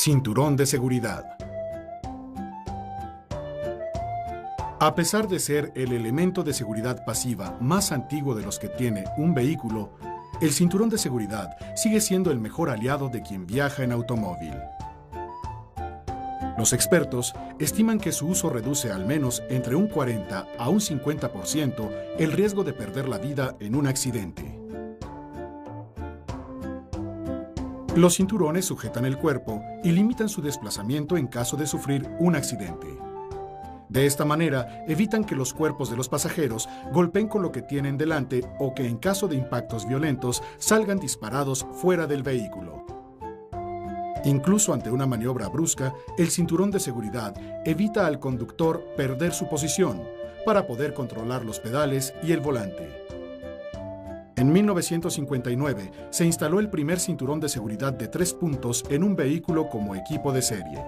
Cinturón de seguridad. A pesar de ser el elemento de seguridad pasiva más antiguo de los que tiene un vehículo, el cinturón de seguridad sigue siendo el mejor aliado de quien viaja en automóvil. Los expertos estiman que su uso reduce al menos entre un 40 a un 50% el riesgo de perder la vida en un accidente. Los cinturones sujetan el cuerpo y limitan su desplazamiento en caso de sufrir un accidente. De esta manera, evitan que los cuerpos de los pasajeros golpeen con lo que tienen delante o que en caso de impactos violentos salgan disparados fuera del vehículo. Incluso ante una maniobra brusca, el cinturón de seguridad evita al conductor perder su posición para poder controlar los pedales y el volante. En 1959 se instaló el primer cinturón de seguridad de 3 puntos en un vehículo como equipo de serie.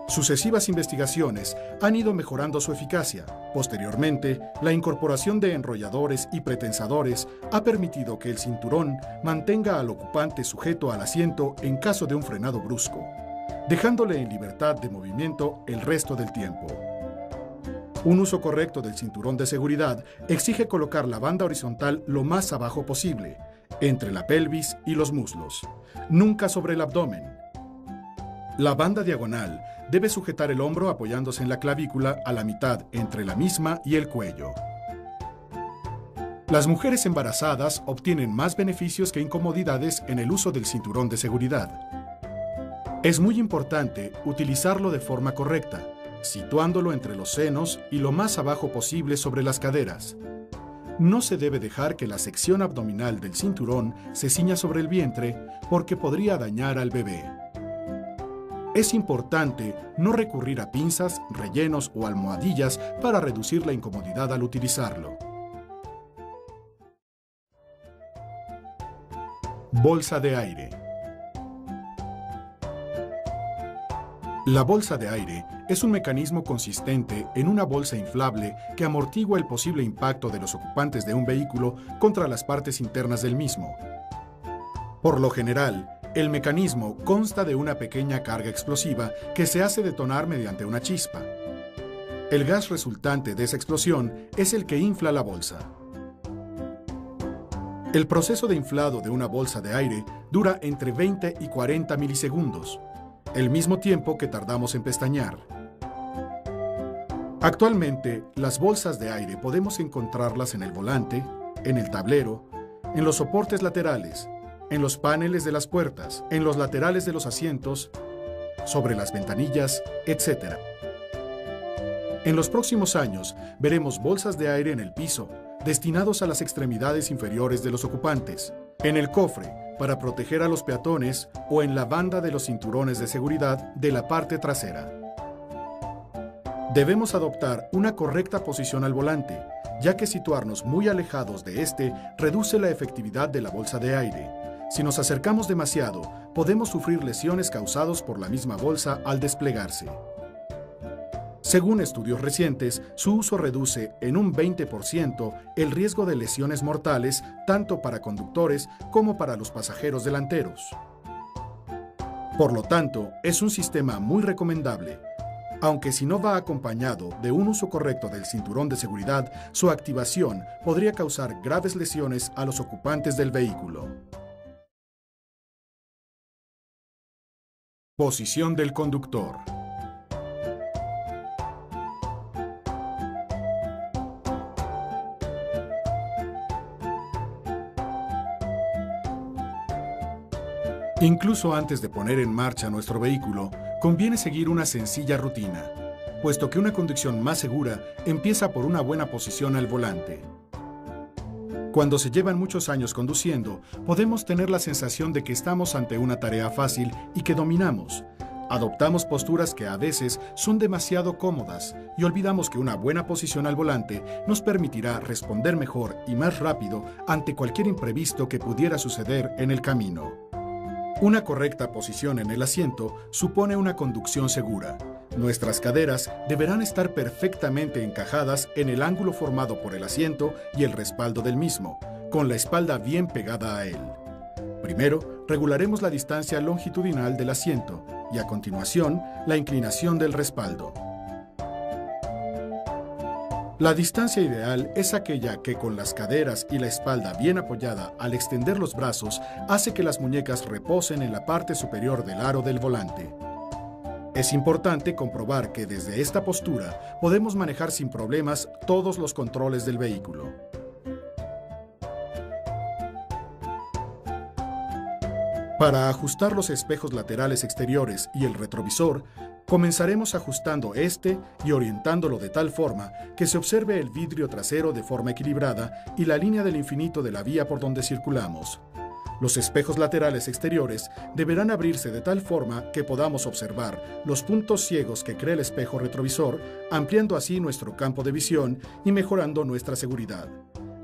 Sucesivas investigaciones han ido mejorando su eficacia. Posteriormente, la incorporación de enrolladores y pretensadores ha permitido que el cinturón mantenga al ocupante sujeto al asiento en caso de un frenado brusco, dejándole en libertad de movimiento el resto del tiempo. Un uso correcto del cinturón de seguridad exige colocar la banda horizontal lo más abajo posible, entre la pelvis y los muslos, nunca sobre el abdomen. La banda diagonal debe sujetar el hombro apoyándose en la clavícula a la mitad entre la misma y el cuello. Las mujeres embarazadas obtienen más beneficios que incomodidades en el uso del cinturón de seguridad. Es muy importante utilizarlo de forma correcta, situándolo entre los senos y lo más abajo posible sobre las caderas. No se debe dejar que la sección abdominal del cinturón se ciña sobre el vientre porque podría dañar al bebé. Es importante no recurrir a pinzas, rellenos o almohadillas para reducir la incomodidad al utilizarlo. Bolsa de aire. La bolsa de aire es un mecanismo consistente en una bolsa inflable que amortigua el posible impacto de los ocupantes de un vehículo contra las partes internas del mismo. Por lo general, el mecanismo consta de una pequeña carga explosiva que se hace detonar mediante una chispa. El gas resultante de esa explosión es el que infla la bolsa. El proceso de inflado de una bolsa de aire dura entre 20 y 40 milisegundos, el mismo tiempo que tardamos en pestañear. Actualmente, las bolsas de aire podemos encontrarlas en el volante, en el tablero, en los soportes laterales, en los paneles de las puertas, en los laterales de los asientos, sobre las ventanillas, etc. En los próximos años, veremos bolsas de aire en el piso, destinados a las extremidades inferiores de los ocupantes, en el cofre, para proteger a los peatones o en la banda de los cinturones de seguridad de la parte trasera. Debemos adoptar una correcta posición al volante, ya que situarnos muy alejados de este reduce la efectividad de la bolsa de aire. Si nos acercamos demasiado, podemos sufrir lesiones causadas por la misma bolsa al desplegarse. Según estudios recientes, su uso reduce en un 20% el riesgo de lesiones mortales tanto para conductores como para los pasajeros delanteros. Por lo tanto, es un sistema muy recomendable, aunque si no va acompañado de un uso correcto del cinturón de seguridad, su activación podría causar graves lesiones a los ocupantes del vehículo. Posición del conductor. Incluso antes de poner en marcha nuestro vehículo, conviene seguir una sencilla rutina, puesto que una conducción más segura empieza por una buena posición al volante. Cuando se llevan muchos años conduciendo, podemos tener la sensación de que estamos ante una tarea fácil y que dominamos. Adoptamos posturas que a veces son demasiado cómodas y olvidamos que una buena posición al volante nos permitirá responder mejor y más rápido ante cualquier imprevisto que pudiera suceder en el camino. Una correcta posición en el asiento supone una conducción segura. Nuestras caderas deberán estar perfectamente encajadas en el ángulo formado por el asiento y el respaldo del mismo, con la espalda bien pegada a él. Primero, regularemos la distancia longitudinal del asiento, y a continuación la inclinación del respaldo. La distancia ideal es aquella que con las caderas y la espalda bien apoyada al extender los brazos hace que las muñecas reposen en la parte superior del aro del volante. Es importante comprobar que desde esta postura podemos manejar sin problemas todos los controles del vehículo. Para ajustar los espejos laterales exteriores y el retrovisor, comenzaremos ajustando este y orientándolo de tal forma que se observe el vidrio trasero de forma equilibrada y la línea del infinito de la vía por donde circulamos. Los espejos laterales exteriores deberán abrirse de tal forma que podamos observar los puntos ciegos que crea el espejo retrovisor, ampliando así nuestro campo de visión y mejorando nuestra seguridad.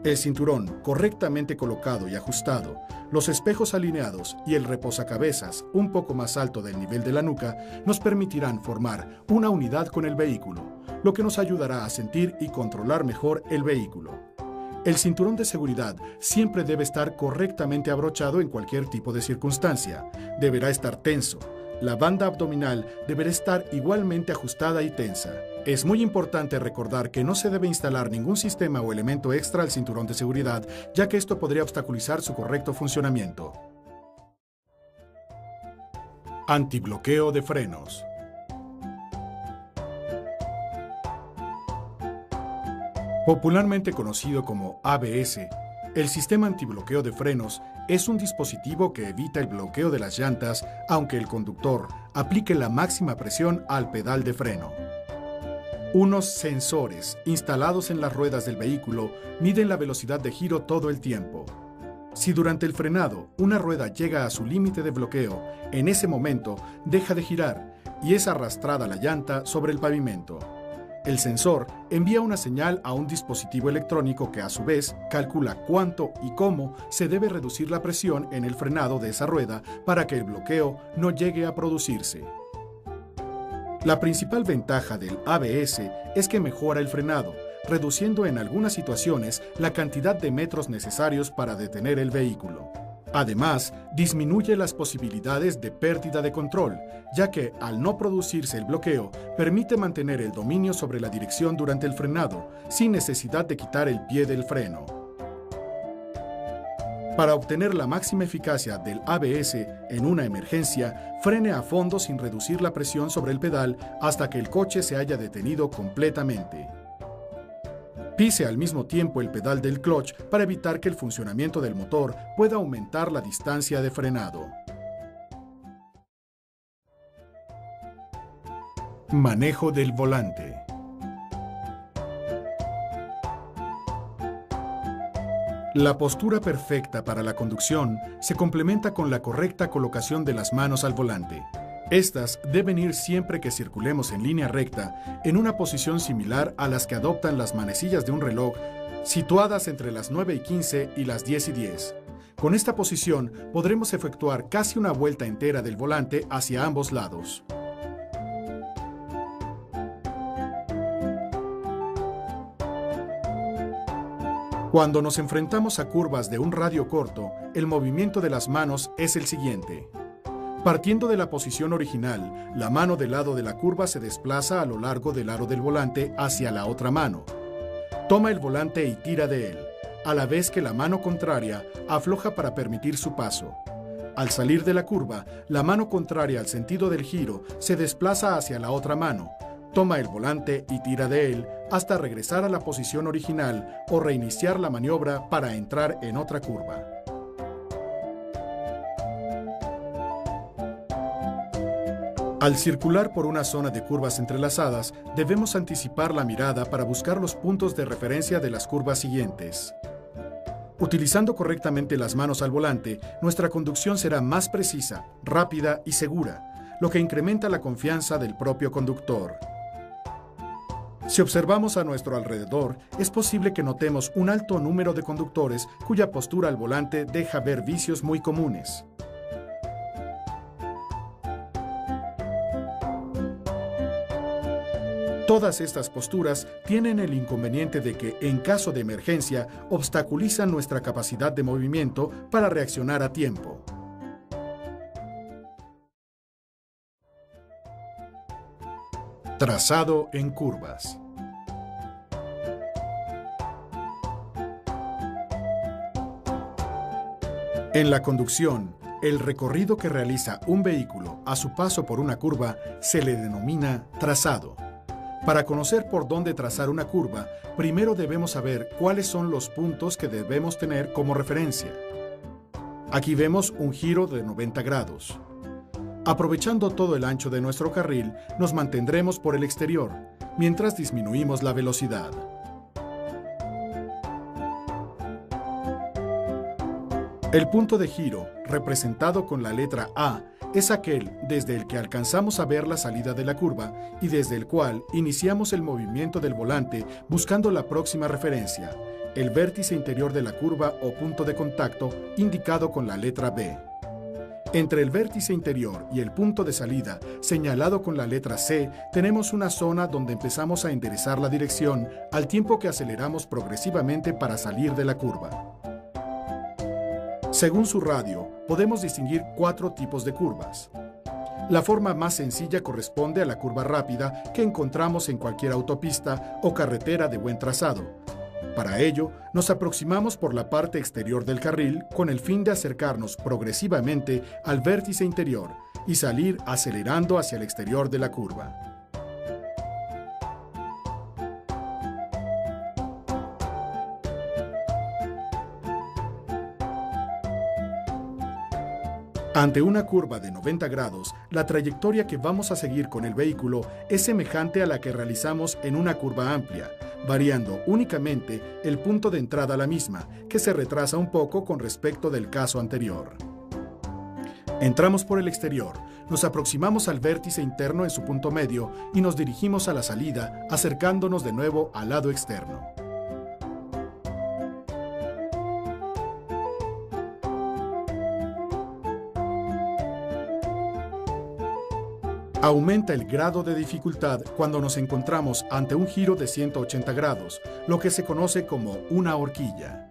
El cinturón correctamente colocado y ajustado, los espejos alineados y el reposacabezas un poco más alto del nivel de la nuca nos permitirán formar una unidad con el vehículo, lo que nos ayudará a sentir y controlar mejor el vehículo. El cinturón de seguridad siempre debe estar correctamente abrochado en cualquier tipo de circunstancia. Deberá estar tenso. La banda abdominal deberá estar igualmente ajustada y tensa. Es muy importante recordar que no se debe instalar ningún sistema o elemento extra al cinturón de seguridad, ya que esto podría obstaculizar su correcto funcionamiento. Antibloqueo de frenos. Popularmente conocido como ABS, el sistema antibloqueo de frenos es un dispositivo que evita el bloqueo de las llantas aunque el conductor aplique la máxima presión al pedal de freno. Unos sensores instalados en las ruedas del vehículo miden la velocidad de giro todo el tiempo. Si durante el frenado una rueda llega a su límite de bloqueo, en ese momento deja de girar y es arrastrada la llanta sobre el pavimento. El sensor envía una señal a un dispositivo electrónico que a su vez calcula cuánto y cómo se debe reducir la presión en el frenado de esa rueda para que el bloqueo no llegue a producirse. La principal ventaja del ABS es que mejora el frenado, reduciendo en algunas situaciones la cantidad de metros necesarios para detener el vehículo. Además, disminuye las posibilidades de pérdida de control, ya que al no producirse el bloqueo, permite mantener el dominio sobre la dirección durante el frenado, sin necesidad de quitar el pie del freno. Para obtener la máxima eficacia del ABS en una emergencia, frene a fondo sin reducir la presión sobre el pedal hasta que el coche se haya detenido completamente. Pise al mismo tiempo el pedal del clutch para evitar que el funcionamiento del motor pueda aumentar la distancia de frenado. Manejo del volante. La postura perfecta para la conducción se complementa con la correcta colocación de las manos al volante. Estas deben ir siempre que circulemos en línea recta, en una posición similar a las que adoptan las manecillas de un reloj, situadas entre las 9:15 y las 10:10. Con esta posición podremos efectuar casi una vuelta entera del volante hacia ambos lados. Cuando nos enfrentamos a curvas de un radio corto, el movimiento de las manos es el siguiente. Partiendo de la posición original, la mano del lado de la curva se desplaza a lo largo del aro del volante hacia la otra mano. Toma el volante y tira de él, a la vez que la mano contraria afloja para permitir su paso. Al salir de la curva, la mano contraria al sentido del giro se desplaza hacia la otra mano. Toma el volante y tira de él hasta regresar a la posición original o reiniciar la maniobra para entrar en otra curva. Al circular por una zona de curvas entrelazadas, debemos anticipar la mirada para buscar los puntos de referencia de las curvas siguientes. Utilizando correctamente las manos al volante, nuestra conducción será más precisa, rápida y segura, lo que incrementa la confianza del propio conductor. Si observamos a nuestro alrededor, es posible que notemos un alto número de conductores cuya postura al volante deja ver vicios muy comunes. Todas estas posturas tienen el inconveniente de que, en caso de emergencia, obstaculizan nuestra capacidad de movimiento para reaccionar a tiempo. Trazado en curvas. En la conducción, el recorrido que realiza un vehículo a su paso por una curva se le denomina trazado. Para conocer por dónde trazar una curva, primero debemos saber cuáles son los puntos que debemos tener como referencia. Aquí vemos un giro de 90 grados. Aprovechando todo el ancho de nuestro carril, nos mantendremos por el exterior, mientras disminuimos la velocidad. El punto de giro, representado con la letra A, es aquel desde el que alcanzamos a ver la salida de la curva y desde el cual iniciamos el movimiento del volante buscando la próxima referencia, el vértice interior de la curva o punto de contacto indicado con la letra B. Entre el vértice interior y el punto de salida, señalado con la letra C, tenemos una zona donde empezamos a enderezar la dirección al tiempo que aceleramos progresivamente para salir de la curva. Según su radio, podemos distinguir 4 tipos de curvas. La forma más sencilla corresponde a la curva rápida que encontramos en cualquier autopista o carretera de buen trazado. Para ello, nos aproximamos por la parte exterior del carril con el fin de acercarnos progresivamente al vértice interior y salir acelerando hacia el exterior de la curva. Ante una curva de 90 grados, la trayectoria que vamos a seguir con el vehículo es semejante a la que realizamos en una curva amplia, variando únicamente el punto de entrada a la misma, que se retrasa un poco con respecto del caso anterior. Entramos por el exterior, nos aproximamos al vértice interno en su punto medio y nos dirigimos a la salida, acercándonos de nuevo al lado externo. Aumenta el grado de dificultad cuando nos encontramos ante un giro de 180 grados, lo que se conoce como una horquilla.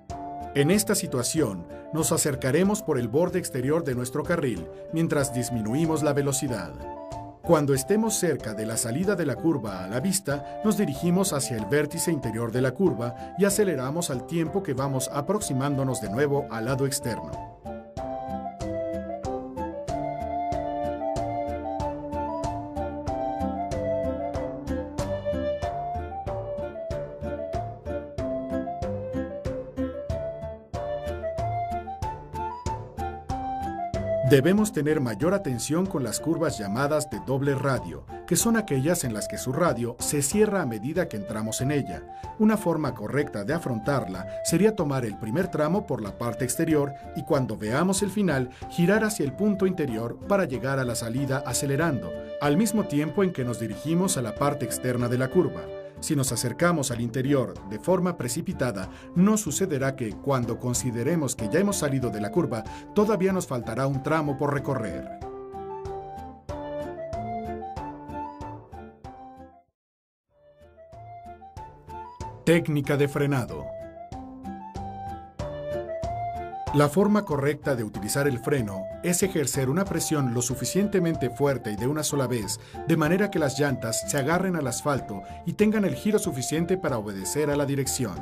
En esta situación, nos acercaremos por el borde exterior de nuestro carril mientras disminuimos la velocidad. Cuando estemos cerca de la salida de la curva a la vista, nos dirigimos hacia el vértice interior de la curva y aceleramos al tiempo que vamos aproximándonos de nuevo al lado externo. Debemos tener mayor atención con las curvas llamadas de doble radio, que son aquellas en las que su radio se cierra a medida que entramos en ella. Una forma correcta de afrontarla sería tomar el primer tramo por la parte exterior y cuando veamos el final, girar hacia el punto interior para llegar a la salida acelerando, al mismo tiempo en que nos dirigimos a la parte externa de la curva. Si nos acercamos al interior de forma precipitada, no sucederá que, cuando consideremos que ya hemos salido de la curva, todavía nos faltará un tramo por recorrer. Técnica de frenado. La forma correcta de utilizar el freno es ejercer una presión lo suficientemente fuerte y de una sola vez, de manera que las llantas se agarren al asfalto y tengan el giro suficiente para obedecer a la dirección.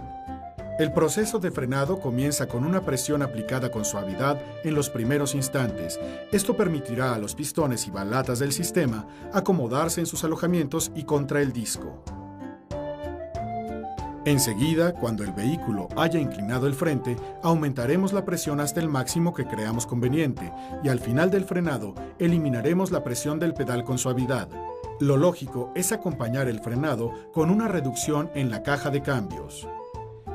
El proceso de frenado comienza con una presión aplicada con suavidad en los primeros instantes. Esto permitirá a los pistones y balatas del sistema acomodarse en sus alojamientos y contra el disco. Enseguida, cuando el vehículo haya inclinado el frente, aumentaremos la presión hasta el máximo que creamos conveniente y al final del frenado eliminaremos la presión del pedal con suavidad. Lo lógico es acompañar el frenado con una reducción en la caja de cambios.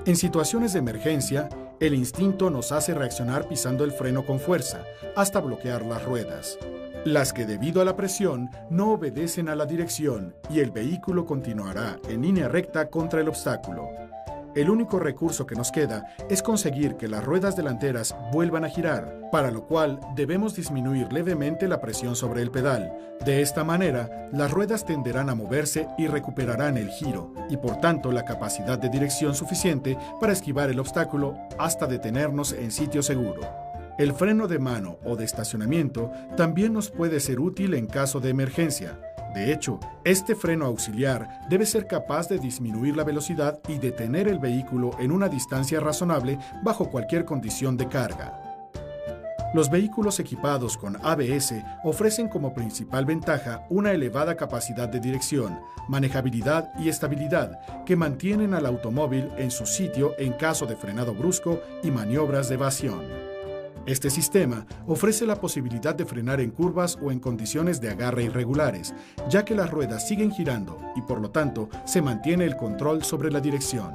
En situaciones de emergencia, el instinto nos hace reaccionar pisando el freno con fuerza hasta bloquear las ruedas, las que debido a la presión no obedecen a la dirección y el vehículo continuará en línea recta contra el obstáculo. El único recurso que nos queda es conseguir que las ruedas delanteras vuelvan a girar, para lo cual debemos disminuir levemente la presión sobre el pedal. De esta manera, las ruedas tenderán a moverse y recuperarán el giro, y por tanto la capacidad de dirección suficiente para esquivar el obstáculo hasta detenernos en sitio seguro. El freno de mano o de estacionamiento también nos puede ser útil en caso de emergencia. De hecho, este freno auxiliar debe ser capaz de disminuir la velocidad y detener el vehículo en una distancia razonable bajo cualquier condición de carga. Los vehículos equipados con ABS ofrecen como principal ventaja una elevada capacidad de dirección, manejabilidad y estabilidad que mantienen al automóvil en su sitio en caso de frenado brusco y maniobras de evasión. Este sistema ofrece la posibilidad de frenar en curvas o en condiciones de agarre irregulares, ya que las ruedas siguen girando y por lo tanto se mantiene el control sobre la dirección.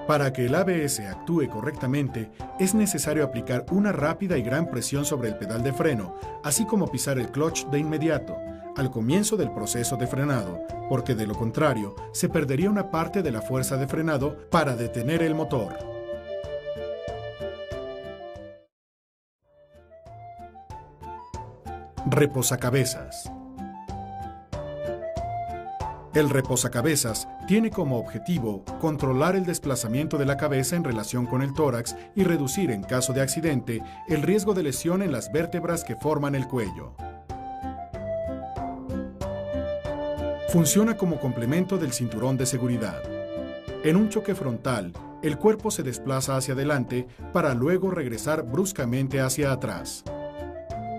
Para que el ABS actúe correctamente, es necesario aplicar una rápida y gran presión sobre el pedal de freno, así como pisar el clutch de inmediato, al comienzo del proceso de frenado, porque de lo contrario, se perdería una parte de la fuerza de frenado para detener el motor. Reposacabezas. El reposacabezas tiene como objetivo controlar el desplazamiento de la cabeza en relación con el tórax y reducir, en caso de accidente, el riesgo de lesión en las vértebras que forman el cuello. Funciona como complemento del cinturón de seguridad. En un choque frontal, el cuerpo se desplaza hacia adelante para luego regresar bruscamente hacia atrás.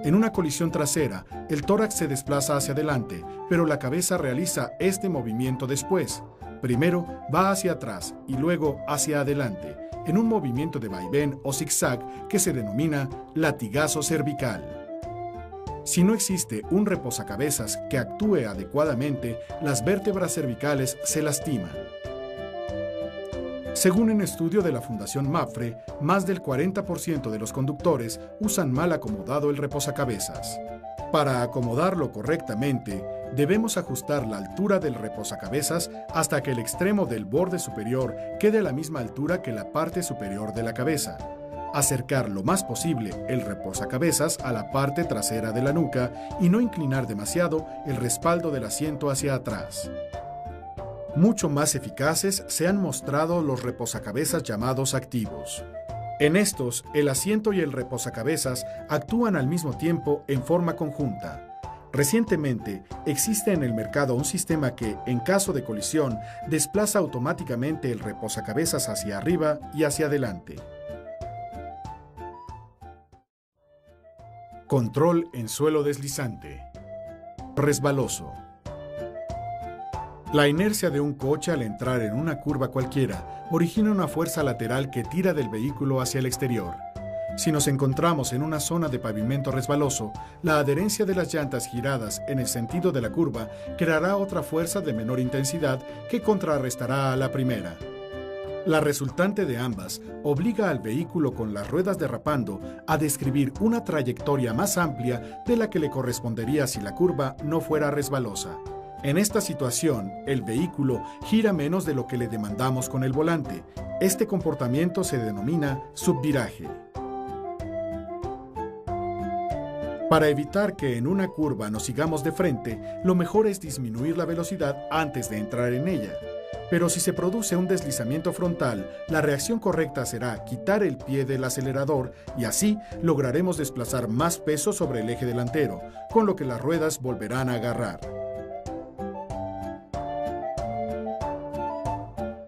En una colisión trasera, el tórax se desplaza hacia adelante, pero la cabeza realiza este movimiento después. Primero va hacia atrás y luego hacia adelante, en un movimiento de vaivén o zigzag que se denomina latigazo cervical. Si no existe un reposacabezas que actúe adecuadamente, las vértebras cervicales se lastiman. Según un estudio de la Fundación MAPFRE, más del 40% de los conductores usan mal acomodado el reposacabezas. Para acomodarlo correctamente, debemos ajustar la altura del reposacabezas hasta que el extremo del borde superior quede a la misma altura que la parte superior de la cabeza. Acercar lo más posible el reposacabezas a la parte trasera de la nuca y no inclinar demasiado el respaldo del asiento hacia atrás. Mucho más eficaces se han mostrado los reposacabezas llamados activos. En estos, el asiento y el reposacabezas actúan al mismo tiempo en forma conjunta. Recientemente, existe en el mercado un sistema que, en caso de colisión, desplaza automáticamente el reposacabezas hacia arriba y hacia adelante. Control en suelo deslizante. Resbaloso. La inercia de un coche al entrar en una curva cualquiera origina una fuerza lateral que tira del vehículo hacia el exterior. Si nos encontramos en una zona de pavimento resbaloso, la adherencia de las llantas giradas en el sentido de la curva creará otra fuerza de menor intensidad que contrarrestará a la primera. La resultante de ambas obliga al vehículo con las ruedas derrapando a describir una trayectoria más amplia de la que le correspondería si la curva no fuera resbalosa. En esta situación, el vehículo gira menos de lo que le demandamos con el volante. Este comportamiento se denomina subviraje. Para evitar que en una curva nos sigamos de frente, lo mejor es disminuir la velocidad antes de entrar en ella. Pero si se produce un deslizamiento frontal, la reacción correcta será quitar el pie del acelerador y así lograremos desplazar más peso sobre el eje delantero, con lo que las ruedas volverán a agarrar.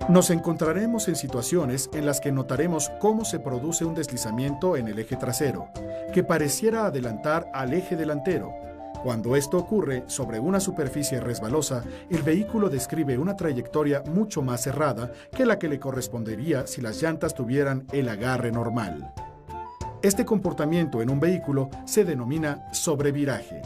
Nos encontraremos en situaciones en las que notaremos cómo se produce un deslizamiento en el eje trasero, que pareciera adelantar al eje delantero. Cuando esto ocurre sobre una superficie resbalosa, el vehículo describe una trayectoria mucho más cerrada que la que le correspondería si las llantas tuvieran el agarre normal. Este comportamiento en un vehículo se denomina sobreviraje.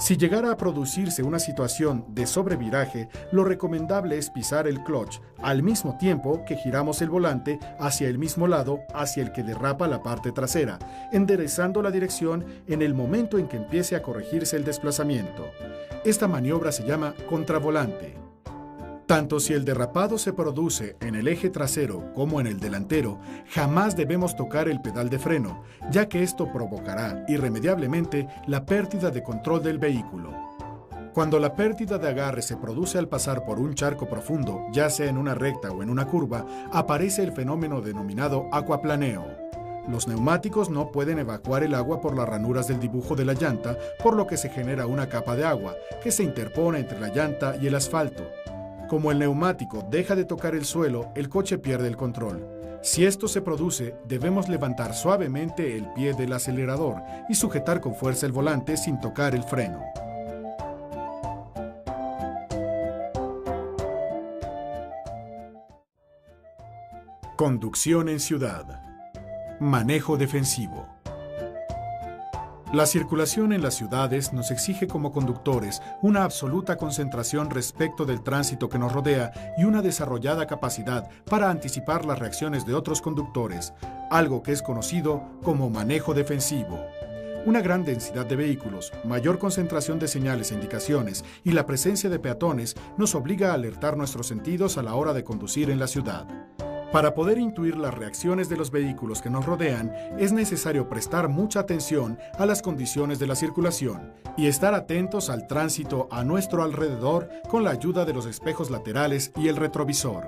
Si llegara a producirse una situación de sobreviraje, lo recomendable es pisar el clutch al mismo tiempo que giramos el volante hacia el mismo lado hacia el que derrapa la parte trasera, enderezando la dirección en el momento en que empiece a corregirse el desplazamiento. Esta maniobra se llama contravolante. Tanto si el derrapado se produce en el eje trasero como en el delantero, jamás debemos tocar el pedal de freno, ya que esto provocará irremediablemente la pérdida de control del vehículo. Cuando la pérdida de agarre se produce al pasar por un charco profundo, ya sea en una recta o en una curva, aparece el fenómeno denominado aquaplaneo. Los neumáticos no pueden evacuar el agua por las ranuras del dibujo de la llanta, por lo que se genera una capa de agua que se interpone entre la llanta y el asfalto. Como el neumático deja de tocar el suelo, el coche pierde el control. Si esto se produce, debemos levantar suavemente el pie del acelerador y sujetar con fuerza el volante sin tocar el freno. Conducción en ciudad. Manejo defensivo. La circulación en las ciudades nos exige como conductores una absoluta concentración respecto del tránsito que nos rodea y una desarrollada capacidad para anticipar las reacciones de otros conductores, algo que es conocido como manejo defensivo. Una gran densidad de vehículos, mayor concentración de señales e indicaciones y la presencia de peatones nos obliga a alertar nuestros sentidos a la hora de conducir en la ciudad. Para poder intuir las reacciones de los vehículos que nos rodean, es necesario prestar mucha atención a las condiciones de la circulación y estar atentos al tránsito a nuestro alrededor con la ayuda de los espejos laterales y el retrovisor.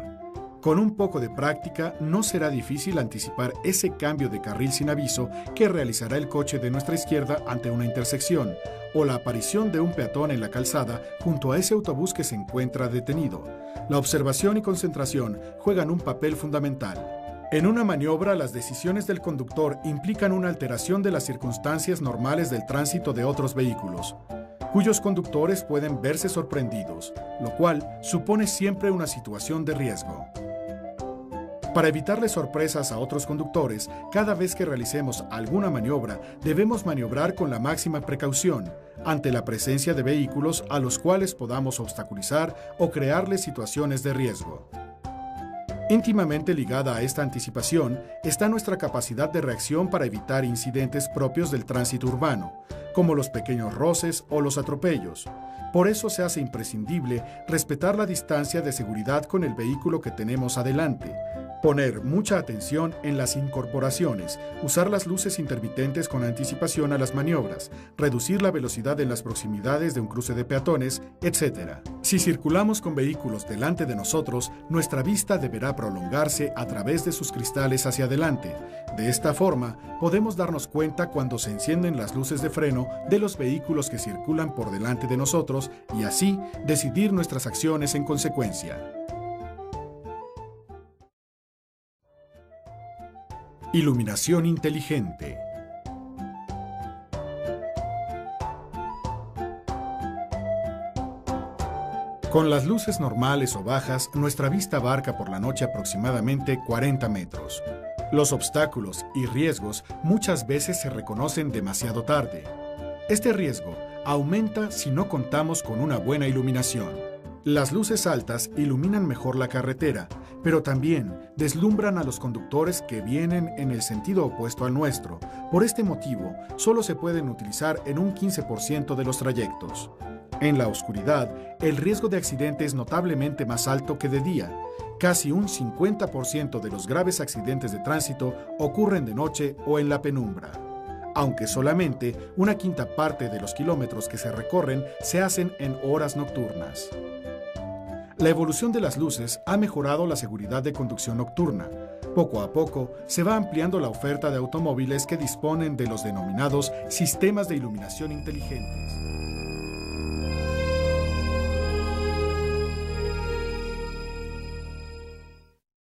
Con un poco de práctica, no será difícil anticipar ese cambio de carril sin aviso que realizará el coche de nuestra izquierda ante una intersección, o la aparición de un peatón en la calzada junto a ese autobús que se encuentra detenido. La observación y concentración juegan un papel fundamental. En una maniobra, las decisiones del conductor implican una alteración de las circunstancias normales del tránsito de otros vehículos, cuyos conductores pueden verse sorprendidos, lo cual supone siempre una situación de riesgo. Para evitarle sorpresas a otros conductores, cada vez que realicemos alguna maniobra, debemos maniobrar con la máxima precaución ante la presencia de vehículos a los cuales podamos obstaculizar o crearles situaciones de riesgo. Íntimamente ligada a esta anticipación está nuestra capacidad de reacción para evitar incidentes propios del tránsito urbano, como los pequeños roces o los atropellos. Por eso se hace imprescindible respetar la distancia de seguridad con el vehículo que tenemos adelante, poner mucha atención en las incorporaciones, usar las luces intermitentes con anticipación a las maniobras, reducir la velocidad en las proximidades de un cruce de peatones, etc. Si circulamos con vehículos delante de nosotros, nuestra vista deberá prolongarse a través de sus cristales hacia adelante. De esta forma, podemos darnos cuenta cuando se encienden las luces de freno de los vehículos que circulan por delante de nosotros y así decidir nuestras acciones en consecuencia. Iluminación inteligente. Con las luces normales o bajas, nuestra vista abarca por la noche aproximadamente 40 metros. Los obstáculos y riesgos muchas veces se reconocen demasiado tarde. Este riesgo aumenta si no contamos con una buena iluminación. Las luces altas iluminan mejor la carretera, pero también deslumbran a los conductores que vienen en el sentido opuesto al nuestro. Por este motivo, solo se pueden utilizar en un 15% de los trayectos. En la oscuridad, el riesgo de accidente es notablemente más alto que de día. Casi un 50% de los graves accidentes de tránsito ocurren de noche o en la penumbra, aunque solamente una quinta parte de los kilómetros que se recorren se hacen en horas nocturnas. La evolución de las luces ha mejorado la seguridad de conducción nocturna. Poco a poco se va ampliando la oferta de automóviles que disponen de los denominados sistemas de iluminación inteligentes.